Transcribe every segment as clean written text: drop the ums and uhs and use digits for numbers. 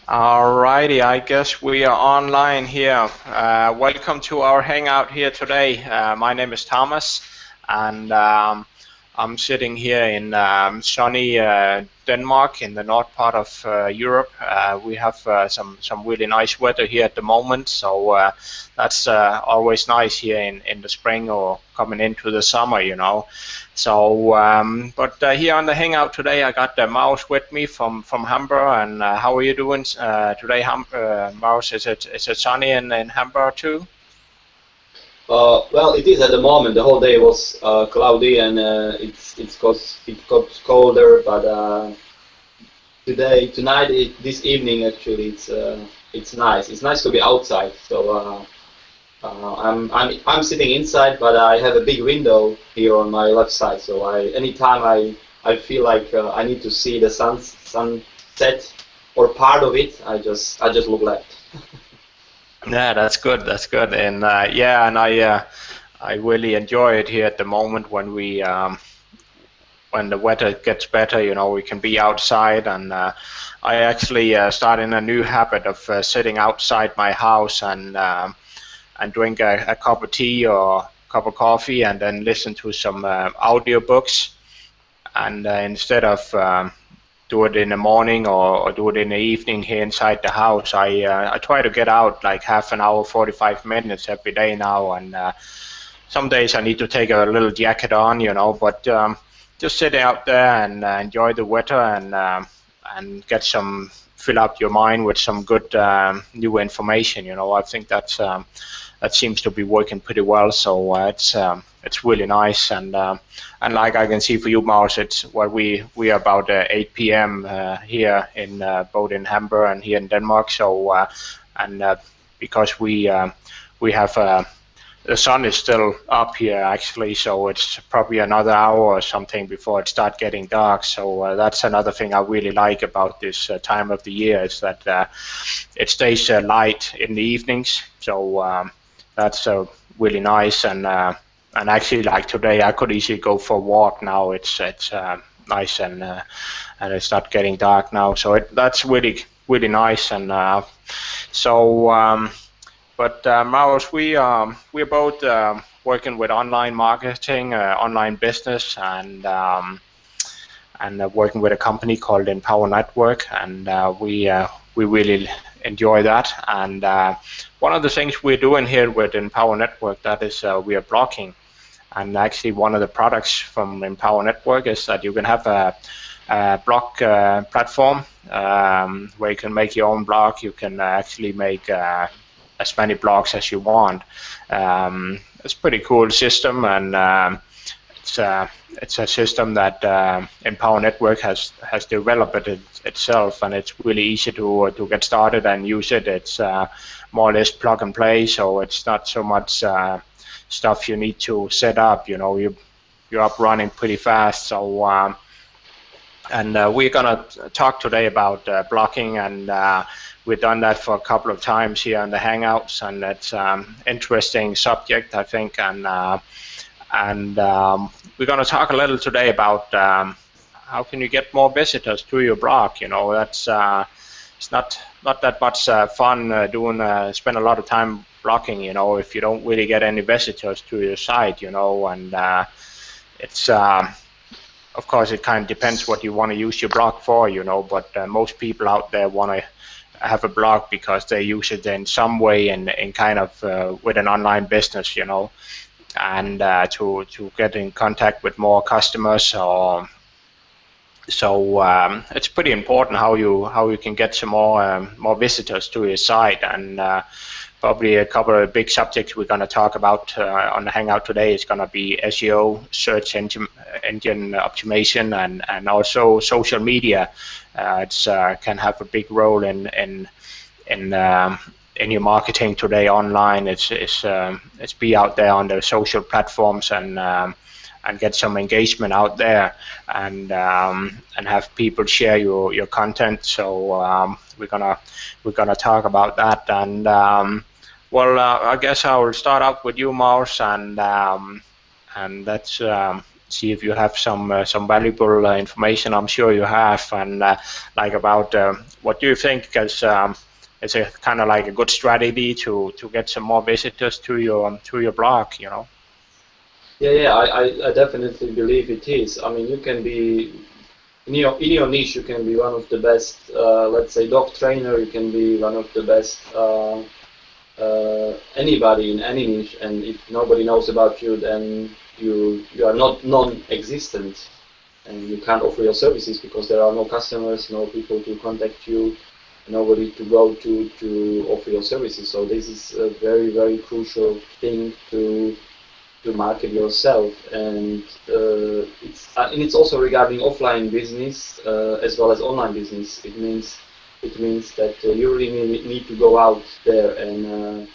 Alrighty, I guess we are online here. Welcome to our hangout here today. My name is Thomas, and I'm sitting here in sunny Denmark in the north part of Europe. We have some really nice weather here at the moment, so that's always nice here in the spring or coming into the summer, you know. So, but here on the hangout today, I got Maus with me from Hamburg. And how are you doing today, Maus? Is it sunny in Hamburg too? Well, it is at the moment. The whole day was cloudy and it got colder. But tonight, this evening, actually, it's nice. It's nice to be outside. So I'm sitting inside, but I have a big window here on my left side. So anytime I feel like I need to see the sunset or part of it, I just look left. Yeah, that's good. That's good. And yeah, and I really enjoy it here at the moment when the weather gets better. You know, we can be outside, and I actually started a new habit of sitting outside my house and drink a cup of tea or a cup of coffee, and then listen to some audiobooks. And instead of do it in the morning or do it in the evening here inside the house, I try to get out like half an hour, 45 minutes every day now. And some days I need to take a little jacket on, you know, but just sit out there and enjoy the weather and get some fill up your mind with some good new information. You know, I think that seems to be working pretty well. So it's really nice. And like I can see for you, Mars, it's what we are about 8 p.m. Here in both in Hamburg and here in Denmark. So and because we have the sun is still up here actually, so it's probably another hour or something before it starts getting dark. So that's another thing I really like about this time of the year, is that it stays light in the evenings. So that's really nice. And actually, like today, I could easily go for a walk now. It's nice, and it's not getting dark now. So that's really nice. And so. But Maurus, we're both working with online marketing, online business, and working with a company called Empower Network, and we really enjoy that. And one of the things we're doing here with Empower Network, that is we are blogging. And actually, one of the products from Empower Network is that you can have a blog platform where you can make your own blog. You can actually make as many blogs as you want. It's a pretty cool system, and it's a system that Empower Network has developed itself, and it's really easy to get started and use it. It's more or less plug and play, so it's not so much stuff you need to set up. You know, you're up running pretty fast. So and we're gonna talk today about blogging, and we've done that for a couple of times here in the Hangouts, and it's interesting subject, I think. And we're going to talk a little today about how can you get more visitors to your blog. You know, that's it's not that much fun spend a lot of time blogging, you know, if you don't really get any visitors to your site, you know. And it's of course, it kind of depends what you want to use your blog for, you know, but most people out there want to have a blog because they use it in some way in kind of with an online business, you know, and to get in contact with more customers. Or so it's pretty important how you can get some more visitors to your site. And probably a couple of big subjects we're going to talk about on the Hangout today is going to be SEO, search engine optimization, and also social media. It can have a big role in your marketing today online. It's be out there on the social platforms and get some engagement out there, and have people share your content. So we're gonna talk about that. And well, I guess I will start out with you, Maus, and that's see if you have some valuable information. I'm sure you have, and like about what do you think is a kind of like a good strategy to get some more visitors to your blog, you know? Yeah, I definitely believe it is. I mean, you can be in your niche. You can be one of the best. Let's say dog trainer. You can be one of the best. Anybody in any niche, and if nobody knows about you, then you are not non-existent, and you can't offer your services because there are no customers, no people to contact you, nobody to go to offer your services. So this is a very crucial thing to market yourself, and it's also regarding offline business as well as online business. It means that you really need to go out there and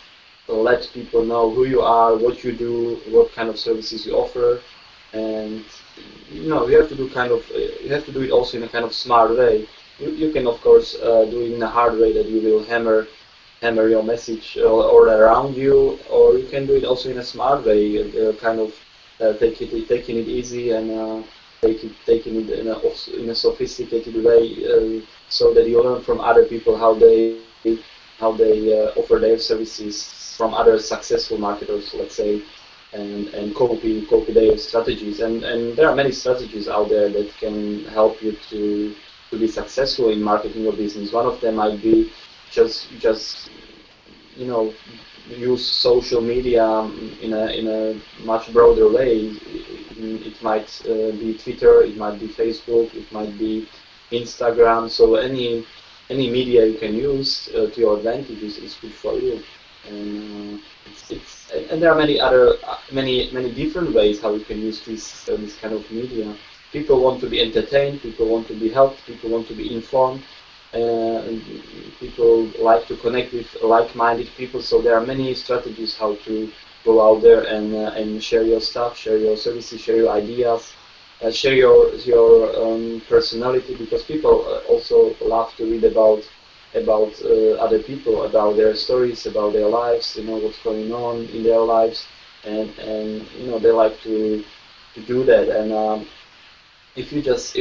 let people know who you are, what you do, what kind of services you offer, and you have to do you have to do it also in a kind of smart way. You can of course do it in a hard way that you will hammer your message all around you, or you can do it also in a smart way, kind of taking it easy and taking it in a sophisticated way, so that you learn from other people how they offer their services from other successful marketers, let's say, and copy their strategies. And there are many strategies out there that can help you to be successful in marketing your business. One of them might be just use social media in a much broader way. It might be Twitter, it might be Facebook, it might be Instagram. So any media you can use to your advantage is good for you. And and there are many different ways how you can use this kind of media. People want to be entertained, people want to be helped, people want to be informed. And people like to connect with like-minded people, so there are many strategies how to go out there and share your stuff, share your services, share your ideas, share your personality, because people also love to read about other people, about their stories, about their lives, what's going on in their lives, and they like to do that. And if you just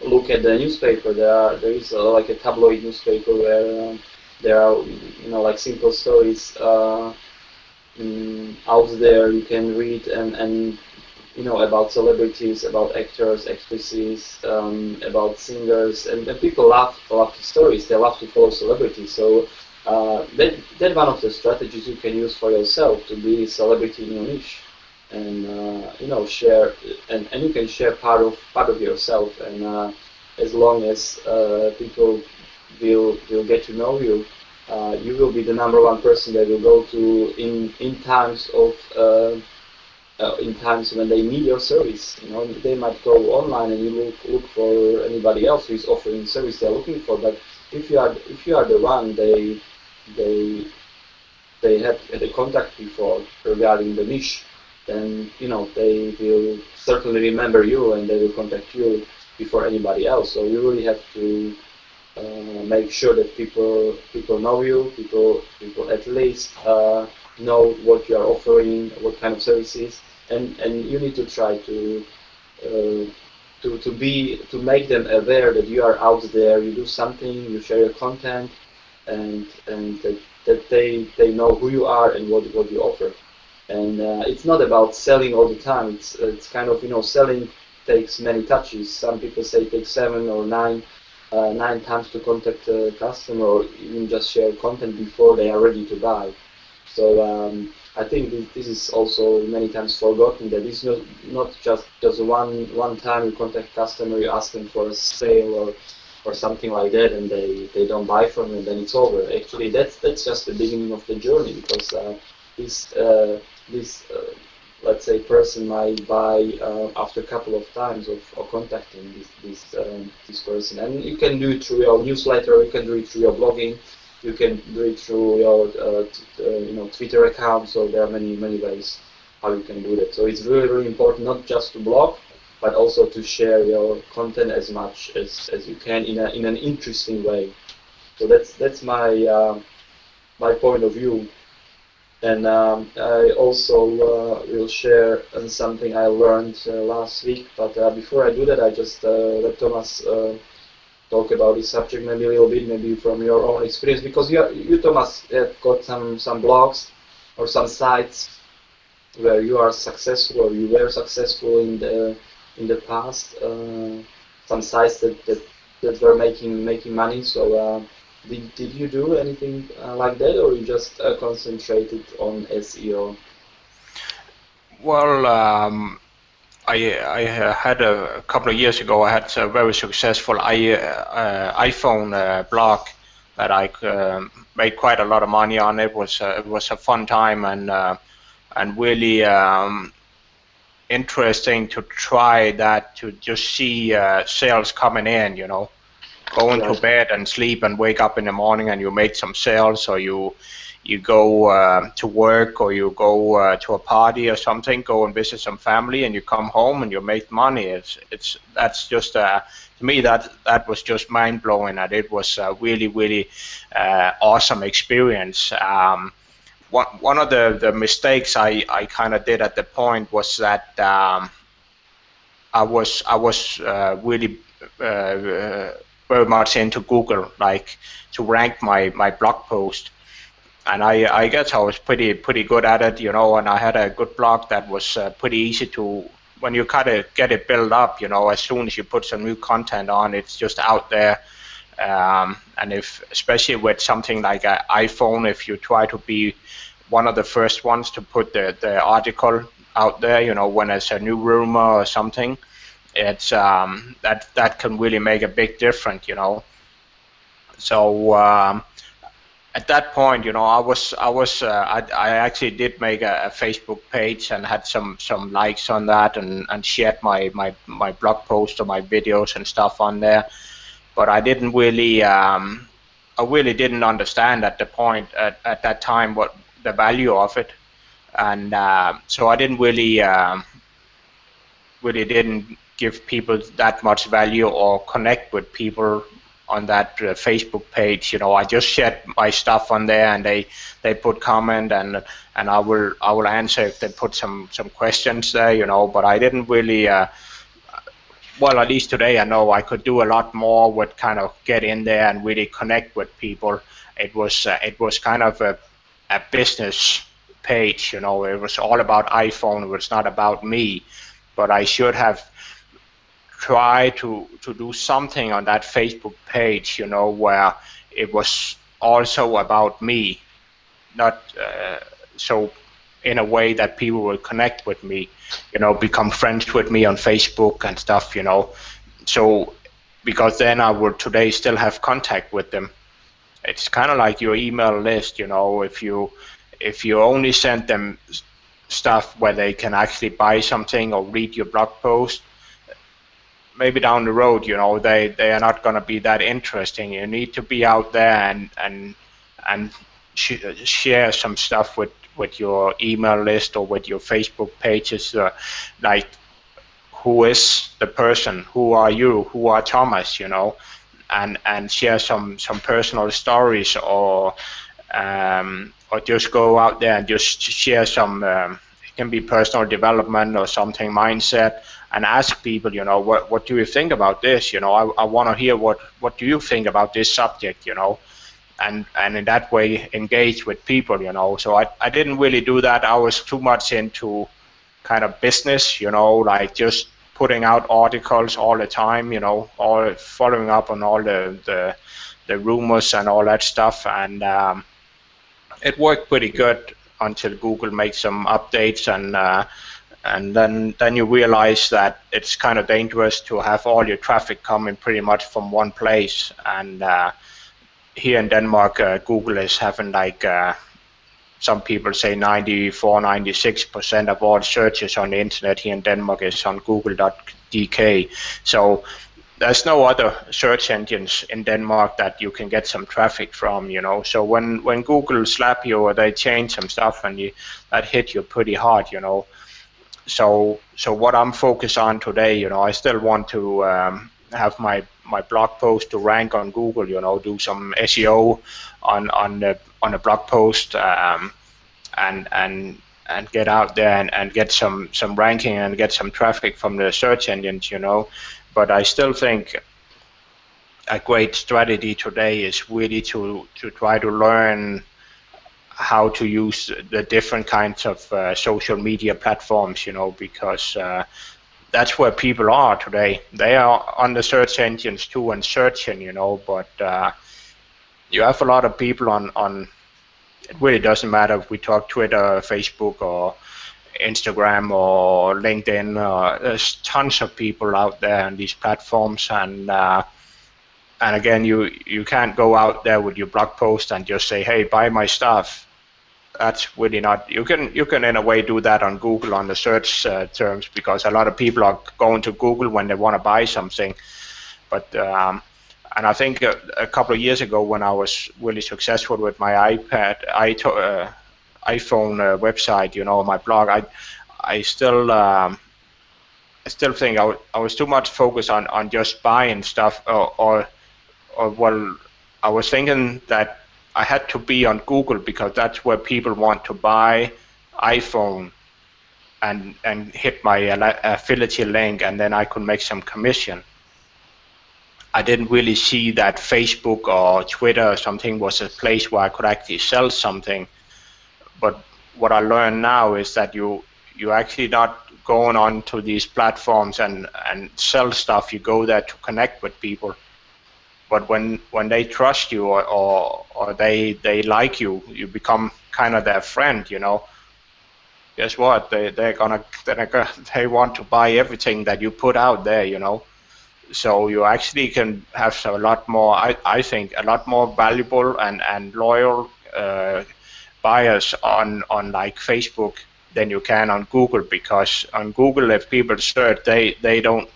look at the newspaper, there is like a tabloid newspaper where there are like simple stories out there you can read, and about celebrities, about actors, actresses, about singers, and people love the stories. They love to follow celebrities. So that's one of the strategies you can use for yourself to be a celebrity in your niche, and share, and you can share part of yourself, and as long as people will get to know you, you will be the #1 person they will go to in times of in times when they need your service. They might go online and you look for anybody else who is offering the service they're looking for. But if you are the one they had a contact before regarding the niche, then they will certainly remember you and they will contact you before anybody else. So you really have to make sure that people know you, people at least know what you are offering, what kind of services, and you need to try to make them aware that you are out there, you do something, you share your content, and that they know who you are and what you offer. And it's not about selling all the time. It's kind of selling takes many touches. Some people say it takes 7 or 9 times to contact a customer, or even just share content before they are ready to buy. So I think this is also many times forgotten, that it's not just one time you contact customer, you ask them for a sale or something like that, and they don't buy from you, and then it's over. Actually, that's just the beginning of the journey, because this let's say person might buy after a couple of times of contacting this person. And you can do it through your newsletter, you can do it through your blogging, you can do it through your Twitter account. So there are many ways how you can do that. So it's really important not just to blog, but also to share your content as much as you can in an interesting way. So that's my my point of view. And I also will share something I learned last week. But before I do that, I just let Thomas talk about this subject maybe a little bit, maybe from your own experience, because you Thomas, have got some blogs or some sites where you are successful, or you were successful in the past. Some sites that were making money. So did you do anything like that, or you just concentrated on SEO? Well, I had a couple of years ago. I had a very successful iPhone blog that I made quite a lot of money on. It was a fun time and really interesting to try that, to just see sales coming in. Going to bed and sleep and wake up in the morning and you make some sales, or you go to work, or you go to a party or something, go and visit some family, and you come home and you make money. That's just to me that was just mind blowing, and it was a really awesome experience. One of the mistakes I kind of did at the point was that I was really very much into Google, like to rank my blog post, and I guess I was pretty good at it, and I had a good blog that was pretty easy to, when you kind of get it built up, as soon as you put some new content on, it's just out there. And especially with something like an iPhone, if you try to be one of the first ones to put the article out there, when there's a new rumor or something, it's that can really make a big difference, So at that point, I actually did make a Facebook page and had some likes on that, and shared my blog post or my videos and stuff on there. But I didn't really, I really didn't understand at the point at that time what the value of it, and so I didn't really didn't give people that much value or connect with people on that Facebook page. I just shared my stuff on there, and they put comment, and I will answer if they put some questions there. But I didn't really. Well, at least today I know I could do a lot more with kind of get in there and really connect with people. It was kind of a business page. It was all about iPhone. It was not about me, but I should have try to do something on that Facebook page, where it was also about me, not so in a way that people will connect with me, become friends with me on Facebook and stuff, So because then I would today still have contact with them. It's kind of like your email list, if you only send them stuff where they can actually buy something or read your blog post, maybe down the road, they are not going to be that interesting. You need to be out there and share some stuff with your email list or with your Facebook pages, like who is the person, who are you, who are Thomas, and share some personal stories, or just go out there and just share some. It can be personal development or something, mindset, and ask people, what do you think about this? I want to hear what do you think about this subject, and in that way engage with people, So I didn't really do that. I was too much into kind of business, like just putting out articles all the time, all following up on all the rumors and all that stuff, and it worked pretty good until Google made some updates, and then you realize that it's kind of dangerous to have all your traffic coming pretty much from one place. And here in Denmark, Google is having like some people say 94-96% of all searches on the internet here in Denmark is on google.dk. So there's no other search engines in Denmark that you can get some traffic from, So when Google slap you or they change some stuff, and that hit you pretty hard, So what I'm focused on today, I still want to have my blog post to rank on Google, do some SEO on a blog post, and get out there and get some ranking and get some traffic from the search engines, you know. But I still think a great strategy today is really to try to learn how to use the different kinds of social media platforms, you know, because that's where people are today. They are on the search engines too and searching, you know, but you have a lot of people on it really doesn't matter if we talk Twitter, Facebook, or Instagram or LinkedIn. There's tons of people out there on these platforms, and again, you can't go out there with your blog post and just say, "Hey, buy my stuff." That's really not. You can in a way do that on Google on the search terms, because a lot of people are going to Google when they want to buy something, but and I think a couple of years ago, when I was really successful with my iPhone website, you know, my blog, I still think I was too much focused on just buying stuff, or well, I was thinking that I had to be on Google because that's where people want to buy iPhone, and hit my affiliate link, and then I could make some commission. I didn't really see that Facebook or Twitter or something was a place where I could actually sell something. But what I learned now is that you actually not going on to these platforms and sell stuff. You go there to connect with people. But when they trust you or they like you, you become kind of their friend, you know. Guess what? They want to buy everything that you put out there, you know. So you actually can have a lot more, I think, a lot more valuable and loyal buyers on like Facebook than you can on Google, because on Google, if people search, they don't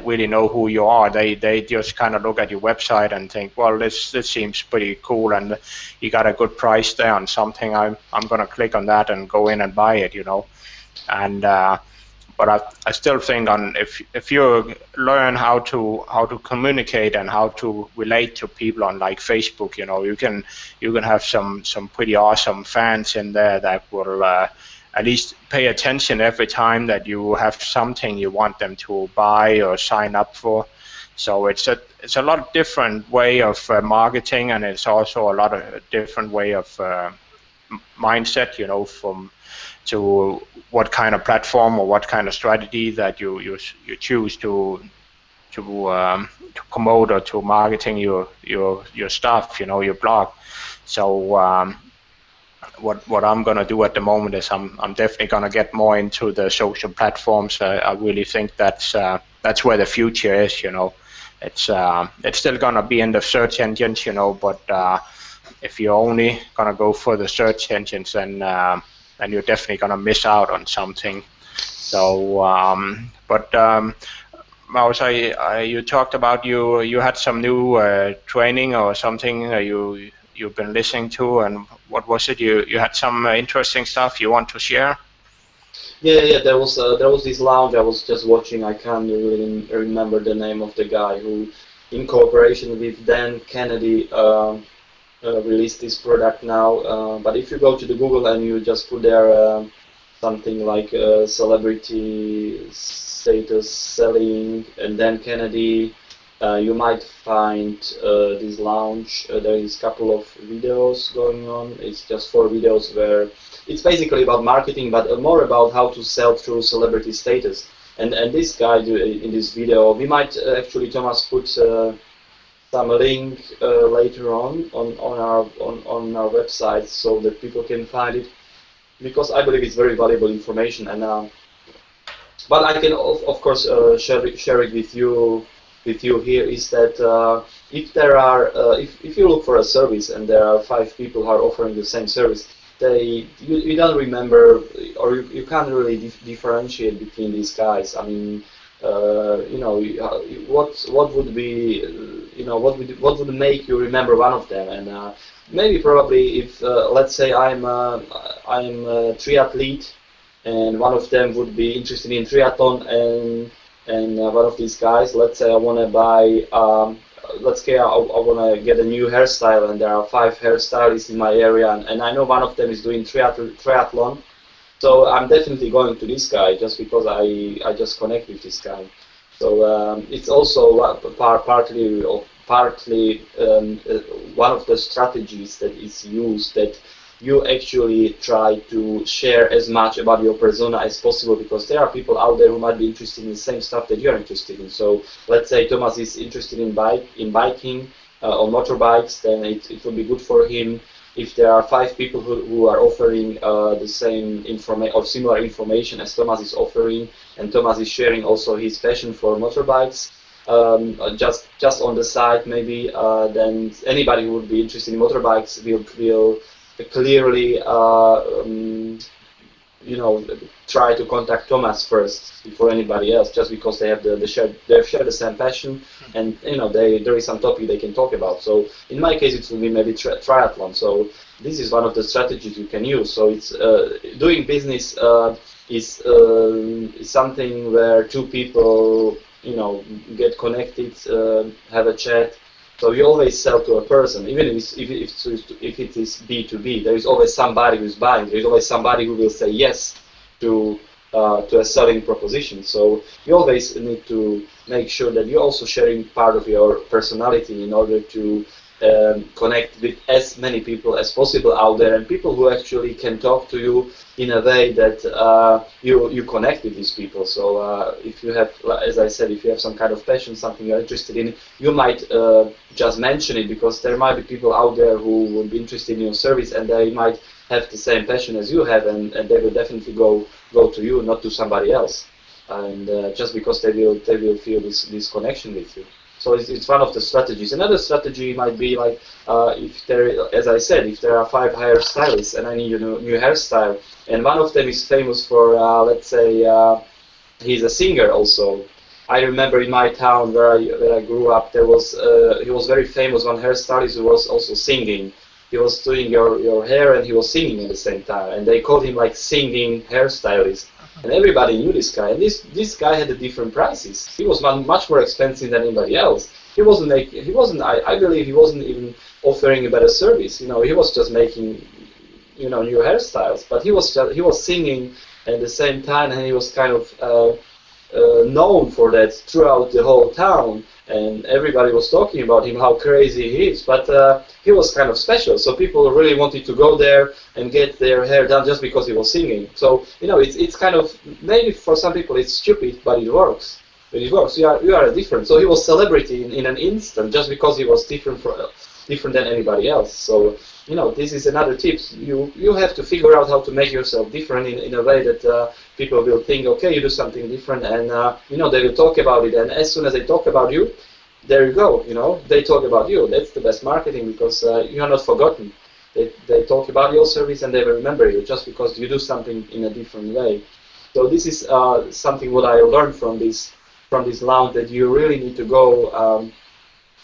really know who you are. They just kind of look at your website and think, well, this seems pretty cool, and you got a good price there on something. I'm gonna click on that and go in and buy it, you know. And but I still think if you learn how to communicate and how to relate to people on like Facebook, you know, you can have some pretty awesome fans in there that will at least pay attention every time that you have something you want them to buy or sign up for. So it's a lot of different way of marketing, and it's also a lot of different way of mindset, you know, to what kind of platform or what kind of strategy that you choose to promote or to marketing your stuff, you know, your blog. So what I'm gonna do at the moment is I'm definitely gonna get more into the social platforms. I really think that's where the future is, you know. It's still gonna be in the search engines, you know, but if you're only gonna go for the search engines, then you're definitely gonna miss out on something. So, Maus, you talked about you had some new training or something you've been listening to, and what was it? You had some interesting stuff you want to share? Yeah. There was this lounge I was just watching. I can't really remember the name of the guy who, in cooperation with Dan Kennedy, released this product now. But if you go to the Google and you just put there something like celebrity status selling and Dan Kennedy, you might find this lounge. There is a couple of videos going on. It's just 4 videos where it's basically about marketing, but more about how to sell through celebrity status. And this guy in this video, we might actually, Thomas, put some link later on our website so that people can find it, because I believe it's very valuable information. And but I can of course share it with you here, is that if there are if you look for a service and there are 5 people who are offering the same service, you don't remember, or you can't really differentiate between these guys. I mean, you know, what would be, you know, what would make you remember one of them? And maybe probably if let's say I'm a triathlete, and one of them would be interested in triathlon, and one of these guys, let's say I want to buy let's say I want to get a new hairstyle, and there are 5 hairstylists in my area, and I know one of them is doing triathlon. So I'm definitely going to this guy just because I just connect with this guy. So it's also partly one of the strategies that is used, that you actually try to share as much about your persona as possible, because there are people out there who might be interested in the same stuff that you're interested in. So let's say Thomas is interested in biking or motorbikes, then it will be good for him if there are 5 people who are offering the same information or similar information as Thomas is offering, and Thomas is sharing also his passion for motorbikes, just on the side maybe, then anybody who would be interested in motorbikes will clearly you know, try to contact Thomas first before anybody else, just because they have they share the same passion, and you know, there is some topic they can talk about. So in my case, it will be maybe triathlon. So this is one of the strategies you can use. So it's doing business is something where 2 people, you know, get connected, have a chat. So you always sell to a person, even if it is B2B. There is always somebody who's buying. There is always somebody who will say yes to a selling proposition. So you always need to make sure that you're also sharing part of your personality in order to connect with as many people as possible out there, and people who actually can talk to you in a way that you connect with these people. So if you have, as I said, if you have some kind of passion, something you're interested in, you might just mention it, because there might be people out there who will be interested in your service, and they might have the same passion as you have, and they will definitely go to you, not to somebody else. And just because they will feel this connection with you. So it's one of the strategies. Another strategy might be like, if there, as I said, if there are 5 hairstylists and I need a new hairstyle, and one of them is famous for, let's say, he's a singer also. I remember in my town where I grew up, there was he was very famous, one hairstylist who was also singing. He was doing your hair and he was singing at the same time, and they called him like singing hairstylist. And everybody knew this guy, and this guy had the different prices. He was much more expensive than anybody else. I believe he wasn't even offering a better service. You know, he was just making, you know, new hairstyles. But he was singing at the same time, and he was kind of known for that throughout the whole town. And everybody was talking about him, how crazy he is. But he was kind of special, so people really wanted to go there and get their hair done just because he was singing. So, you know, it's kind of, maybe for some people it's stupid, but it works. It works. You are different. So he was celebrity in an instant just because he was different than anybody else. So, you know, this is another tip. You have to figure out how to make yourself different in a way that people will think, okay, you do something different, and you know, they will talk about it. And as soon as they talk about you, there you go. You know, they talk about you. That's the best marketing, because you are not forgotten. They talk about your service and they will remember you just because you do something in a different way. So this is something what I learned from this launch, that you really need to go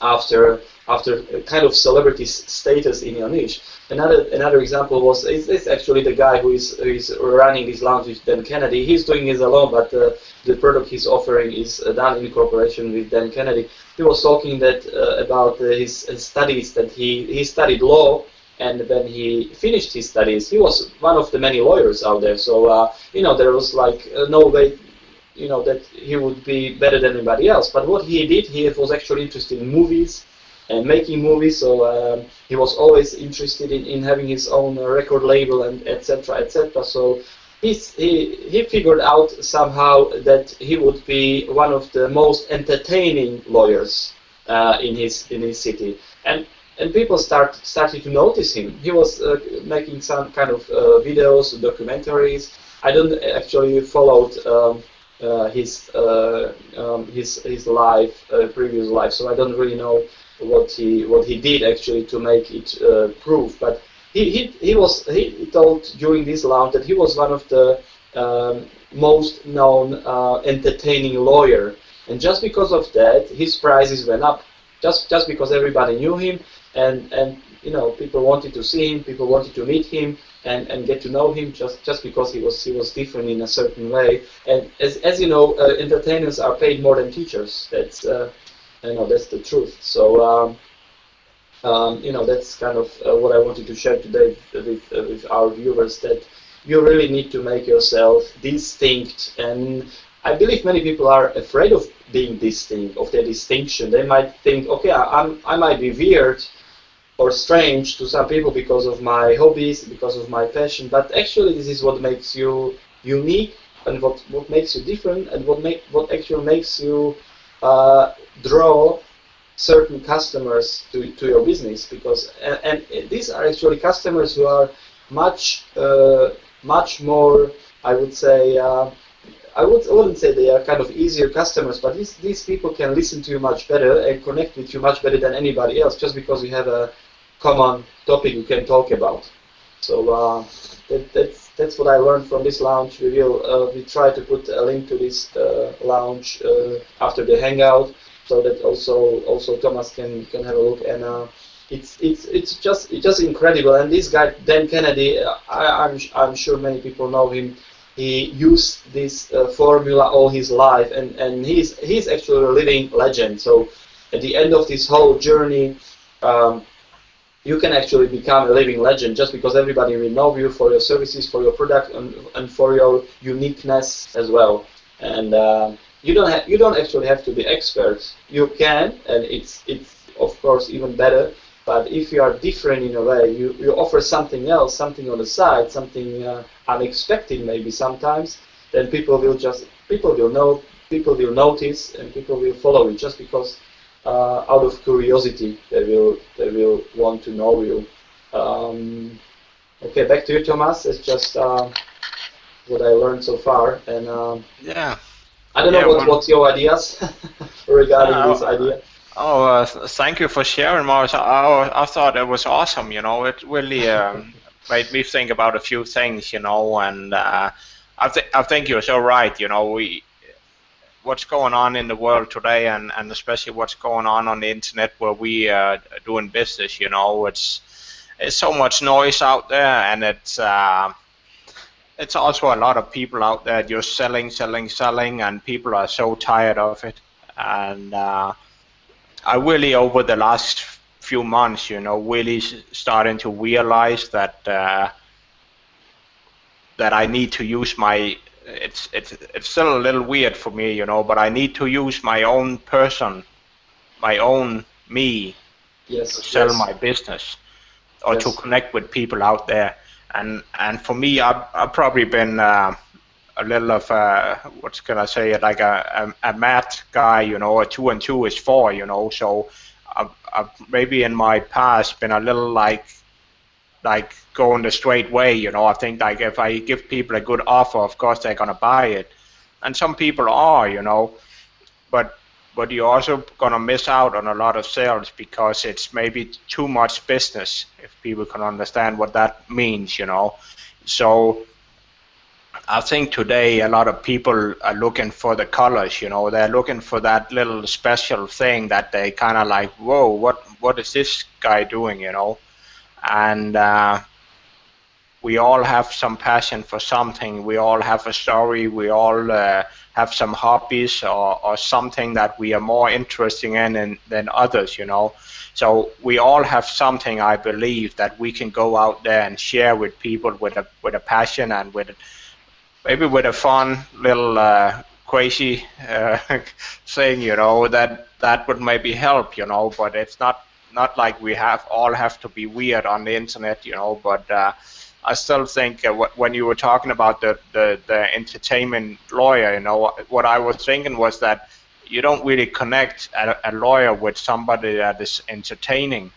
after kind of celebrity status in your niche. Another example was it's actually the guy who is running this launch with Dan Kennedy. He's doing his alone, but the product he's offering is done in cooperation with Dan Kennedy. He was talking that about his studies, that he studied law, and when he finished his studies, he was one of the many lawyers out there. So you know, there was like no way, you know, that he would be better than anybody else. But what he did, he was actually interested in movies and making movies. So he was always interested in having his own record label, and etc. etc. So he figured out somehow that he would be one of the most entertaining lawyers in his city, and people started to notice him. He was making some kind of videos, documentaries. I don't actually followed his life, previous life, so I don't really know what he did actually to make it proof. But he told during this launch that he was one of the most known entertaining lawyer, and just because of that, his prices went up. Just because everybody knew him, and you know, people wanted to see him, people wanted to meet him and get to know him, just because he was different in a certain way. And as you know, entertainers are paid more than teachers. I know that's the truth. So that's kind of what I wanted to share today with our viewers, that you really need to make yourself distinct. And I believe many people are afraid of being distinct, of their distinction. They might think, okay, I might be weird or strange to some people because of my hobbies, because of my passion, but actually this is what makes you unique, and what makes you different, and what actually makes you draw certain customers to your business. Because and these are actually customers who are much more, I would say, I wouldn't say they are kind of easier customers, but these people can listen to you much better and connect with you much better than anybody else, just because you have a common topic you can talk about. So that's what I learned from this launch. We try to put a link to this launch after the hangout, so that also Thomas can have a look. And it's just incredible. And this guy Dan Kennedy, I'm sure many people know him. He used this formula all his life, and he's actually a living legend. So at the end of this whole journey, you can actually become a living legend, just because everybody will know you for your services, for your product, and for your uniqueness as well. And you don't actually have to be expert. You can, and it's of course even better. But if you are different in a way, you offer something else, something on the side, something unexpected maybe sometimes, then people will notice, and people will follow you, just because out of curiosity they will want to know you. Okay, back to you, Thomas. It's just what I learned so far, and Yeah. I don't know what's your ideas regarding this idea. Thank you for sharing, Morris. I thought it was awesome. It really made me think about a few things. And I think you're so right. What's going on in the world today, and especially what's going on the internet where we are doing business. It's so much noise out there, and it's also a lot of people out there just selling, and people are so tired of it. And I really, over the last few months, really starting to realize that that I need to use my. It's still a little weird for me, but I need to use my own person, my own me, to sell my business, or to connect with people out there. And for me, I've probably been a little of what can I say, like a math guy, a 2 and 2 is 4, So I've maybe in my past been a little like going the straight way, I think like if I give people a good offer, of course they're gonna buy it, and some people are, but you're also gonna miss out on a lot of sales because it's maybe too much business, if people can understand what that means, So I think today a lot of people are looking for the colors, they're looking for that little special thing that they kind of like, whoa, what is this guy doing, And we all have some passion for something. We all have a story. We all have some hobbies or something that we are more interested in than others, So we all have something, I believe, that we can go out there and share with people with a passion and maybe with a fun little crazy thing, that would maybe help, But it's not like we all have to be weird on the internet, But I still think when you were talking about the entertainment lawyer, what I was thinking was that you don't really connect a lawyer with somebody that is entertaining.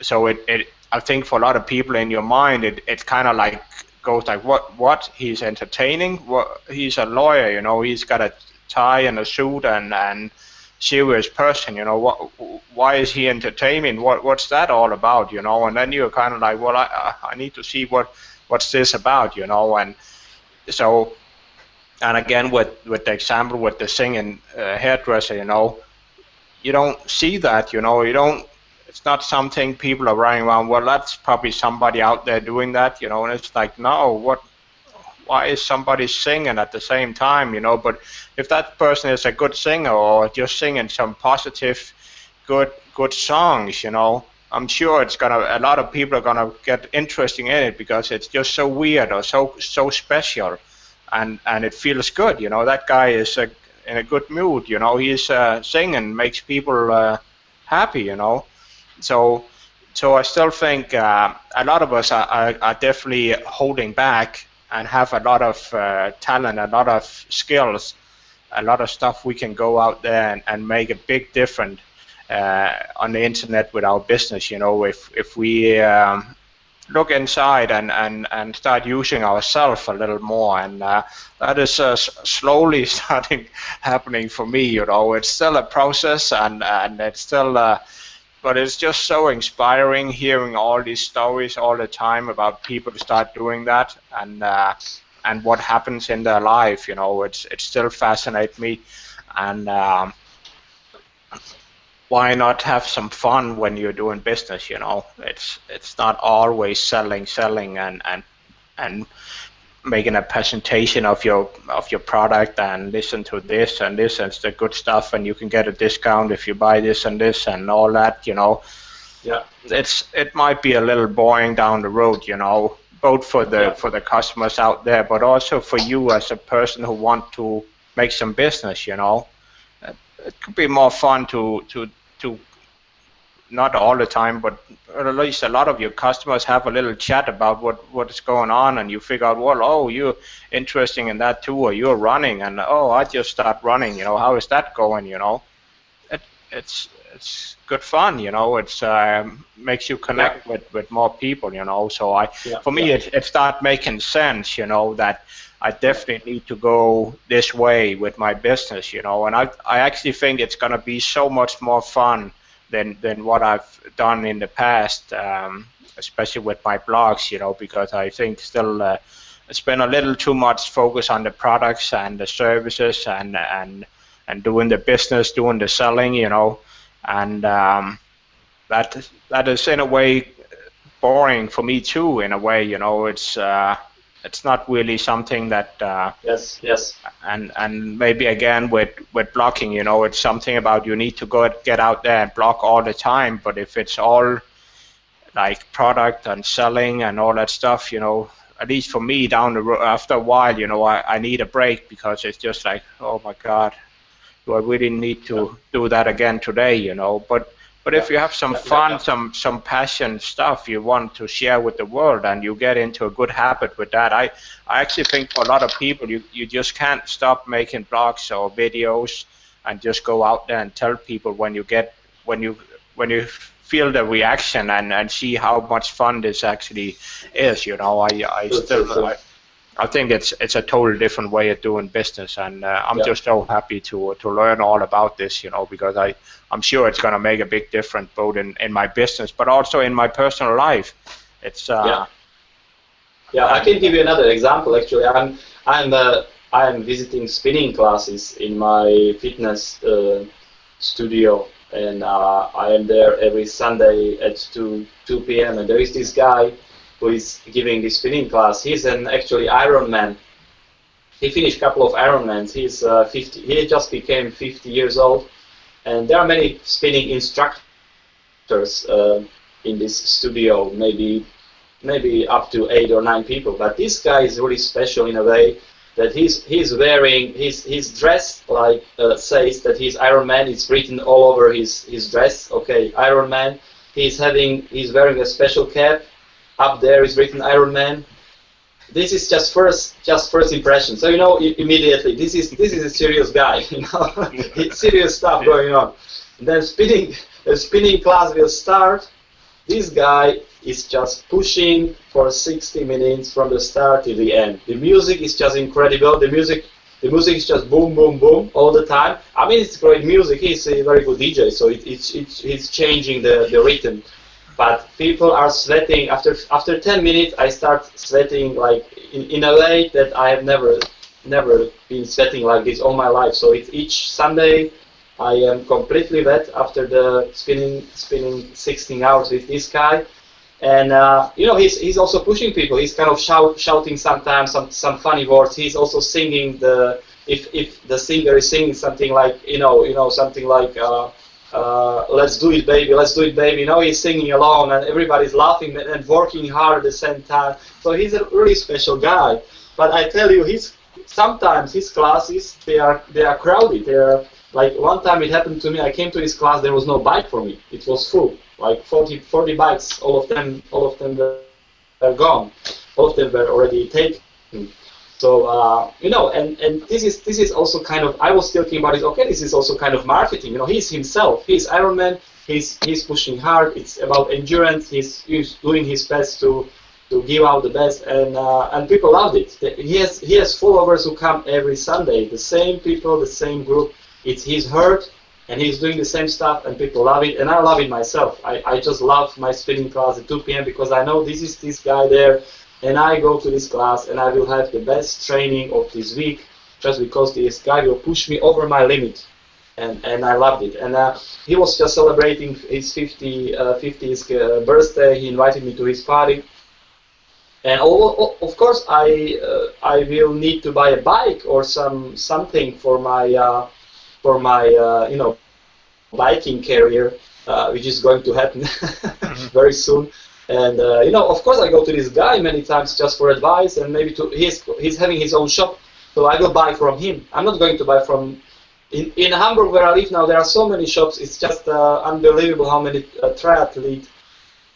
So I think for a lot of people in your mind, it kind of like goes like, what? He's entertaining? He's a lawyer, He's got a tie and a suit and serious person, why is he entertaining? What's that all about, And then you're kind of like, well, I need to see what's this about, And so, and again with the example with the singing hairdresser, you don't see that, you don't. It's not something people are running around. Well, that's probably somebody out there doing that, And it's like, no, why is somebody singing at the same time, you know? But if that person is a good singer or just singing some positive, good songs, you know, I'm sure a lot of people are gonna get interesting in it because it's just so weird or so special, and it feels good, you know. That guy is in a good mood, you know. He's singing, makes people happy, you know. So I still think a lot of us are definitely holding back and have a lot of talent, a lot of skills, a lot of stuff we can go out there and make a big difference on the internet with our business. You know, if we look inside and start using ourselves a little more, and that is slowly starting happening for me. You know, it's still a process, and it's still but it's just so inspiring hearing all these stories all the time about people start doing that, and what happens in their life. You know, it still fascinates me, and why not have some fun when you're doing business? You know, it's not always selling and making a presentation of your product and listen to this and this and it's the good stuff, and you can get a discount if you buy this and this and all that. You know, yeah, it might be a little boring down the road. You know, both for the customers out there, but also for you as a person who want to make some business. You know, it could be more fun to not all the time, but at least a lot of your customers have a little chat about what is going on, and you figure out, well, oh, you're interested in that too, or you're running, and oh, I just start running. You know, how is that going? You know, it's good fun. You know, it's makes you connect with more people. You know, so for me it start making sense. You know, that I definitely need to go this way with my business. You know, and I actually think it's going to be so much more fun than what I've done in the past, especially with my blogs, you know, because I think still it's been a little too much focus on the products and the services and doing the business, doing the selling, you know, and that is in a way boring for me too, in a way, you know. It's not really something that yes. And maybe again with blocking, you know, it's something about you need to get out there and block all the time. But if it's all like product and selling and all that stuff, you know, at least for me down the road, after a while, you know, I need a break, because it's just like, oh my God, do I really need to do that again today, you know? But if you have some fun, some passion stuff you want to share with the world, and you get into a good habit with that, I actually think for a lot of people, you just can't stop making blogs or videos and just go out there and tell people when you feel the reaction and see how much fun this actually is. You know, I think it's a totally different way of doing business, and I'm just so happy to learn all about this, you know, because I'm sure it's going to make a big difference both in my business but also in my personal life. It's I can give you another example. Actually, I'm visiting spinning classes in my fitness studio, and I am there every Sunday at 2 p.m. and there is this guy who is giving this spinning class. He's actually Ironman. He finished a couple of Ironmans. He's 50. He just became 50 years old, and there are many spinning instructors in this studio, maybe up to 8 or 9 people. But this guy is really special in a way that he's wearing his dress like says that he's Ironman. It's written all over his dress. Okay, Ironman. He's wearing a special cap. Up there is written Ironman. This is just first impression. So you know immediately this is a serious guy. You know, it's serious stuff going on. And then the spinning class will start. This guy is just pushing for 60 minutes from the start to the end. The music is just incredible. The music is just boom, boom, boom all the time. I mean, it's great music. He's a very good DJ, so it's changing the rhythm. But people are sweating. After 10 minutes, I start sweating like in a way that I have never been sweating like this all my life. So each Sunday, I am completely wet after the spinning 16 hours with this guy. And you know, he's also pushing people. He's kind of shouting sometimes some funny words. He's also singing the if the singer is singing something like something like let's do it baby, let's do it baby. You know, he's singing along and everybody's laughing and working hard at the same time. So he's a really special guy. But I tell you, sometimes his classes they are crowded. They're like one time it happened to me. I came to his class, there was no bike for me. It was full, like 40 bikes. All of them were gone. All of them were already taken. So you know, and this is also kind of, I was thinking about it. Okay, this is also kind of marketing. You know, he's himself. He's Ironman. He's pushing hard. It's about endurance. He's doing his best to give out the best, and people loved it. He has followers who come every Sunday. The same people, the same group. He's heard, and he's doing the same stuff, and people love it, and I love it myself. I just love my spinning class at 2 p.m. because I know this is this guy there, and I go to this class, and I will have the best training of this week, just because this guy will push me over my limit, and I loved it. And he was just celebrating his 50th birthday. He invited me to his party. And of course, I will need to buy a bike or something for my you know, biking career, which is going to happen very soon. And you know, of course, I go to this guy many times just for advice, and maybe he's having his own shop, so I will buy from him. I'm not going to buy from in Hamburg where I live now. There are so many shops. It's just unbelievable how many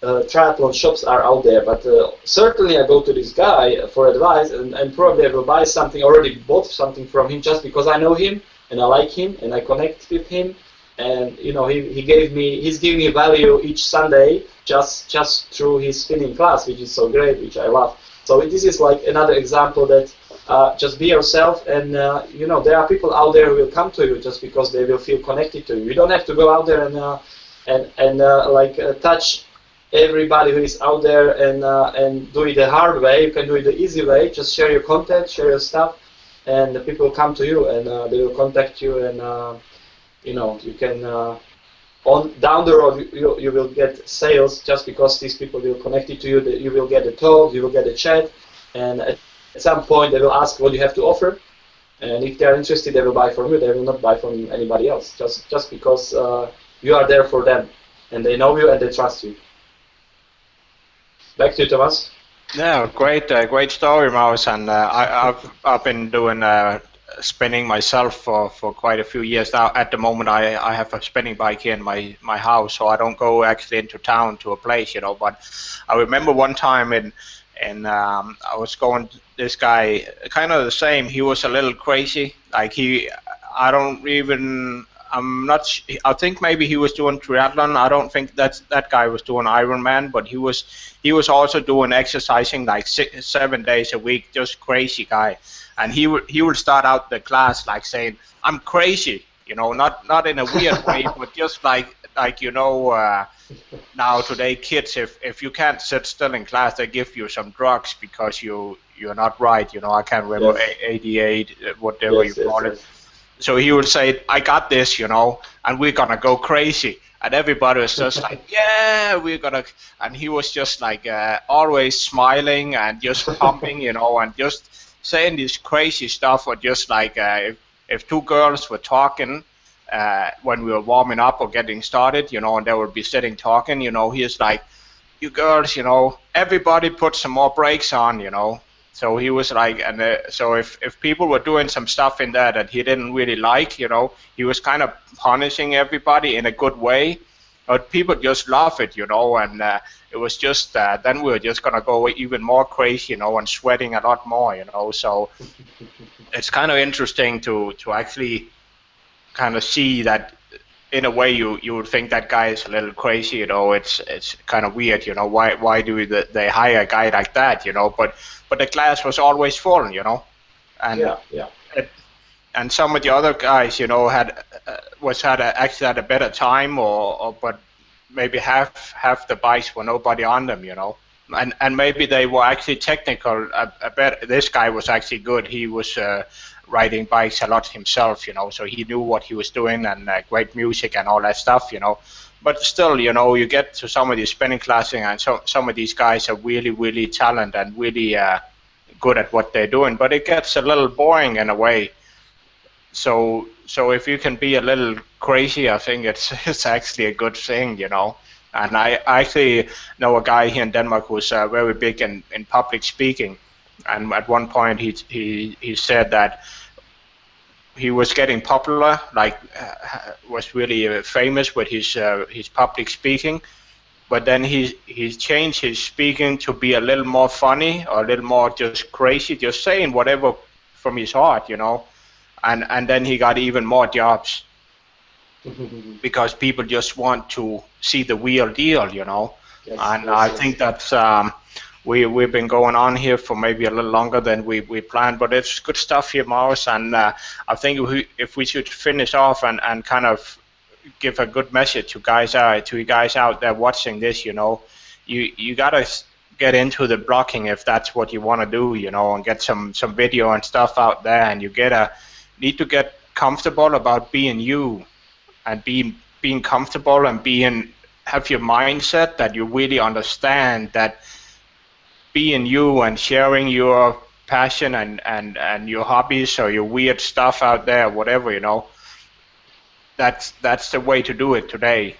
triathlon shops are out there, but certainly I go to this guy for advice, and probably I will buy something, already bought something from him just because I know him and I like him and I connect with him, and you know, he's giving me value each Sunday just through his spinning class, which is so great, which I love. So this is like another example that just be yourself, and you know, there are people out there who will come to you just because they will feel connected to you. You don't have to go out there and touch everybody who is out there and do it the hard way. You can do it the easy way. Just share your content, share your stuff, and the people come to you, and they will contact you, and you know, you can down the road you will get sales just because these people will connect it to you. You will get a talk, you will get a chat, and at some point they will ask what you have to offer, and if they are interested, they will buy from you. They will not buy from anybody else just because you are there for them, and they know you and they trust you. Back to you, Thomas. Yeah, great story, Maus. And I've been doing spinning myself for quite a few years now. At the moment, I have a spinning bike here in my house, so I don't go actually into town to a place, you know. But I remember one time I was going. This guy, kind of the same. He was a little crazy. Like I think maybe he was doing triathlon. I don't think that guy was doing Ironman, but he was also doing exercising like 7 days a week, just crazy guy. And he would start out the class like saying, "I'm crazy," you know, not in a weird way, but just like you know, now today kids, if you can't sit still in class, they give you some drugs because you're not right, you know. I can't remember, yes. 88, whatever you call it. So he would say, "I got this, you know, and we're gonna go crazy." And everybody was just like, "Yeah, we're gonna." And he was just like always smiling and just pumping, you know, and just saying this crazy stuff. Or just like if two girls were talking when we were warming up or getting started, you know, and they would be sitting talking, you know, he's like, "You girls, you know, everybody put some more brakes on, you know." So he was like, and so if people were doing some stuff in there that he didn't really like, you know, he was kind of punishing everybody in a good way, but people just love it, you know, and it was just then we were just gonna go even more crazy, you know, and sweating a lot more, you know. So it's kind of interesting to actually kind of see that. In a way, you would think that guy is a little crazy, you know. It's kind of weird, you know. Why do they hire a guy like that, you know? But the class was always full, you know. And yeah. And some of the other guys, you know, actually had a better time, but maybe half the bikes were nobody on them, you know. And maybe they were actually technical. This guy was actually good. He was riding bikes a lot himself, you know, so he knew what he was doing, and great music and all that stuff, you know. But still, you know, you get to some of these spinning classes, and some of these guys are really, really talented and really good at what they're doing, but it gets a little boring in a way. So if you can be a little crazy, I think it's actually a good thing, you know. And I actually know a guy here in Denmark who's very big in public speaking, and at one point he said that he was getting popular, like was really famous with his public speaking, but then he changed his speaking to be a little more funny or a little more just crazy, just saying whatever from his heart, you know. And then he got even more jobs because people just want to see the real deal, you know. Yes, and yes, I think that's we've been going on here for maybe a little longer than we planned, but it's good stuff here, Maurus. And I think if we should finish off and kind of give a good message to you guys out there watching this, you know, you gotta get into the blogging if that's what you want to do, you know, and get some video and stuff out there, and you need to get comfortable about being you, and being comfortable and have your mindset that you really understand that being you and sharing your passion and your hobbies or your weird stuff out there, whatever, you know, that's the way to do it today.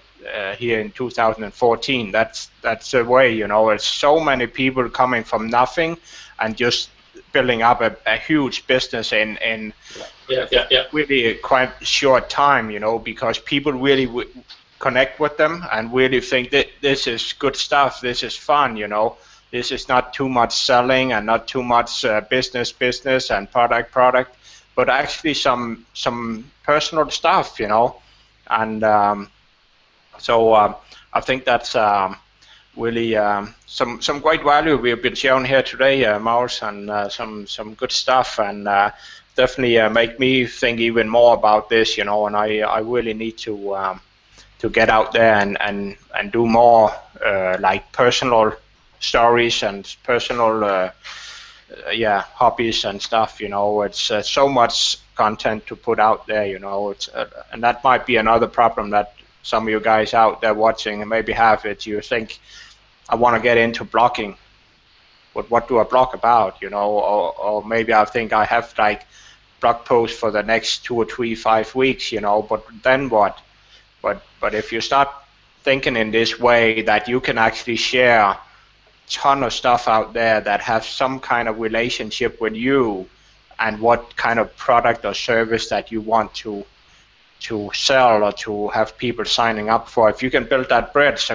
Here in 2014, that's the way, you know. There's so many people coming from nothing and just building up a huge business in really quite short time, you know, because people really connect with them and really think that this is good stuff, this is fun, you know, this is not too much selling and not too much business and product, but actually some personal stuff, you know. And so I think that's really some great value we've been sharing here today, Maurus, and some good stuff, and definitely make me think even more about this, you know. And I really need to get out there and do more like personal stories and personal hobbies and stuff, you know. It's so much content to put out there, you know. It's and that might be another problem that some of you guys out there watching and maybe have it. You think, I want to get into blogging, but what do I blog about, you know? Or maybe I think I have like blog posts for the next 2 or 3, 5 weeks, you know, but then what? But if you start thinking in this way, that you can actually share a ton of stuff out there that has some kind of relationship with you and what kind of product or service that you want to sell or to have people signing up for, if you can build that bridge,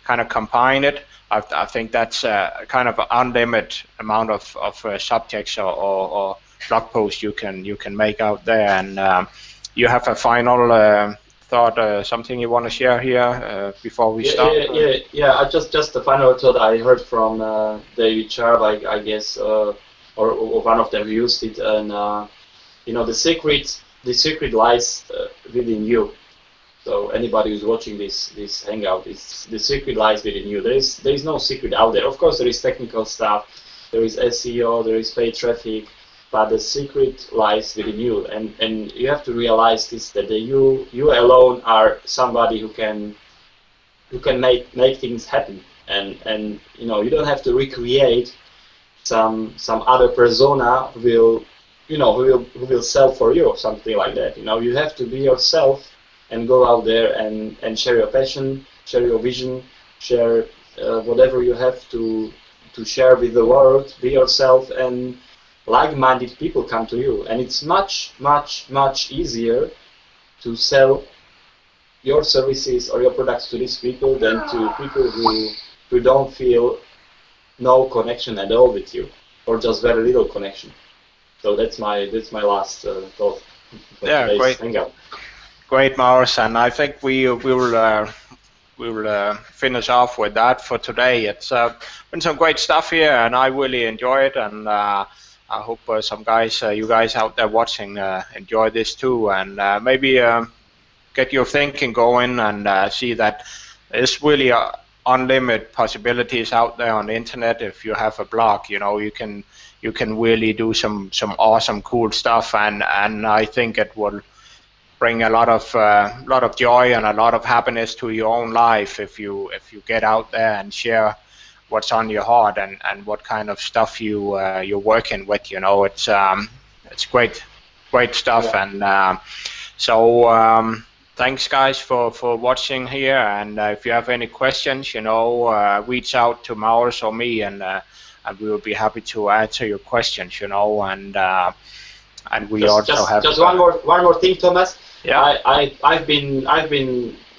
kind of combine it, I think that's a kind of unlimited amount of subjects or blog posts you can make out there. And you have a final thought, something you want to share here before we start? Yeah. I just the final thought I heard from David Sharp, I guess, or one of them used it, and you know, the secret lies within you. So anybody who's watching this hangout, the secret lies within you. There is no secret out there. Of course, there is technical stuff, there is SEO, there is paid traffic, but the secret lies within you. And you have to realize this, that you alone are somebody who can make things happen. And you know, you don't have to recreate some other persona who will sell for you or something like that. You know, you have to be yourself and go out there and share your passion, share your vision, share whatever you have to share with the world. Be yourself, and like-minded people come to you. And it's much easier to sell your services or your products to these people than to people who don't feel no connection at all with you, or just very little connection. So that's my last thought. Yeah, great. Hangout. Great, Maurus, and I think we will finish off with that for today. It's been some great stuff here, and I really enjoy it, and I hope some guys, you guys out there watching, enjoy this too, and maybe get your thinking going and see that it's really unlimited possibilities out there on the internet. If you have a blog, you know, you can really do some awesome cool stuff, and I think it will bring a lot of joy and a lot of happiness to your own life if you get out there and share what's on your heart and what kind of stuff you're working with. You know, it's great stuff. And so thanks guys for watching here, and if you have any questions, you know, reach out to Maurits or me, and we will be happy to answer your questions, you know. And we also have just one more thing, Thomas. Yeah. I've been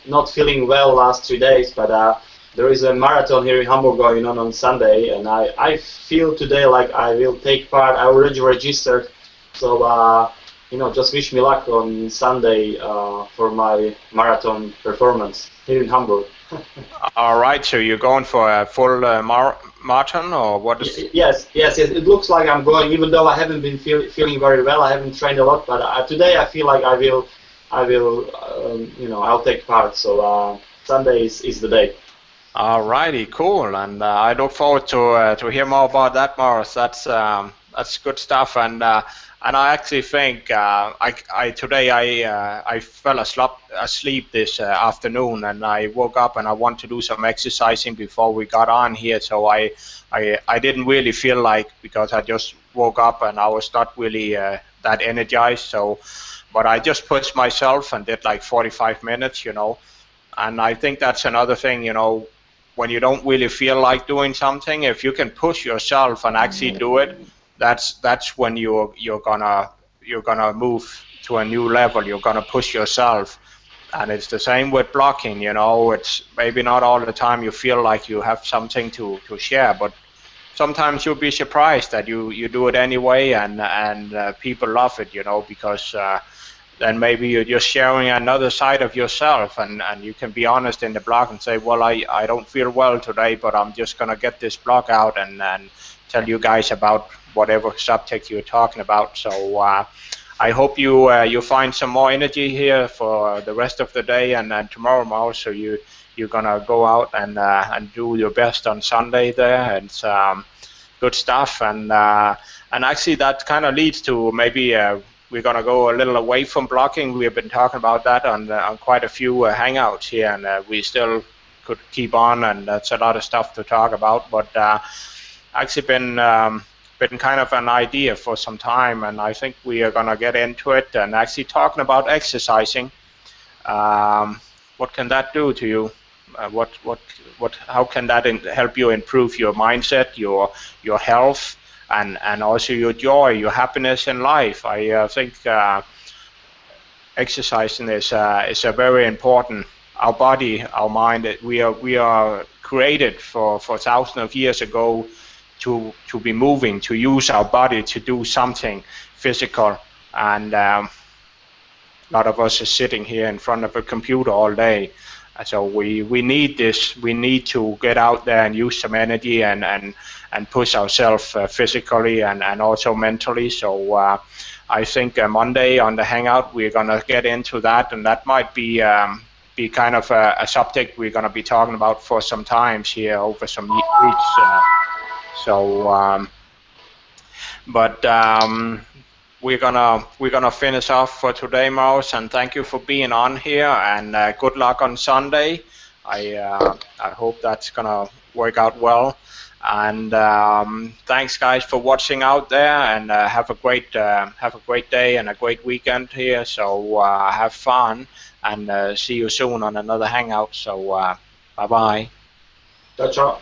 not feeling well last 3 days, but there is a marathon here in Hamburg going on Sunday, and I feel today like I will take part. I already registered, so you know, just wish me luck on Sunday for my marathon performance here in Hamburg. All right, so you're going for a full marathon, or what is? Yes. It looks like I'm going, even though I haven't been feeling very well. I haven't trained a lot, but today I feel like I will, you know, I'll take part. So Sunday is the day. All righty, cool, and I look forward to hear more about that, Maurits. That's good stuff, and I actually think today I fell asleep this afternoon, and I woke up and I want to do some exercising before we got on here. So I didn't really feel like, because I just woke up and I was not really that energized. So, but I just pushed myself and did like 45 minutes, you know. And I think that's another thing, you know, when you don't really feel like doing something, if you can push yourself and actually do it, that's when you're gonna move to a new level. You're gonna push yourself, and it's the same with blocking. You know, it's maybe not all the time you feel like you have something to share, but sometimes you'll be surprised that you do it anyway, and people love it. You know, because then maybe you're just sharing another side of yourself, and you can be honest in the blog and say, well, I don't feel well today, but I'm just gonna get this blog out and tell you guys about whatever subject you're talking about. So I hope you find some more energy here for the rest of the day and tomorrow, Maurits. So you're gonna go out and do your best on Sunday there. It's good stuff, and actually that kind of leads to maybe we're gonna go a little away from blocking. We have been talking about that on quite a few hangouts here, and we still could keep on, and that's a lot of stuff to talk about. But actually been kind of an idea for some time, and I think we are gonna get into it and actually talking about exercising. What can that do to you? How can that help you improve your mindset, your health, and also your joy, your happiness in life? I think exercising is a very important. Our body, our mind, we are created for thousands of years ago to be moving, to use our body to do something physical, and a lot of us are sitting here in front of a computer all day. So we need this. We need to get out there and use some energy and push ourselves physically and also mentally. So I think Monday on the Hangout we're gonna get into that, and that might be kind of a subject we're gonna be talking about for some times here over some weeks. But we're gonna finish off for today, Maurits, and thank you for being on here, and good luck on Sunday. I hope that's gonna work out well, and thanks guys for watching out there, and have a great day and a great weekend here. So have fun, and see you soon on another Hangout. So bye bye. Ciao, ciao.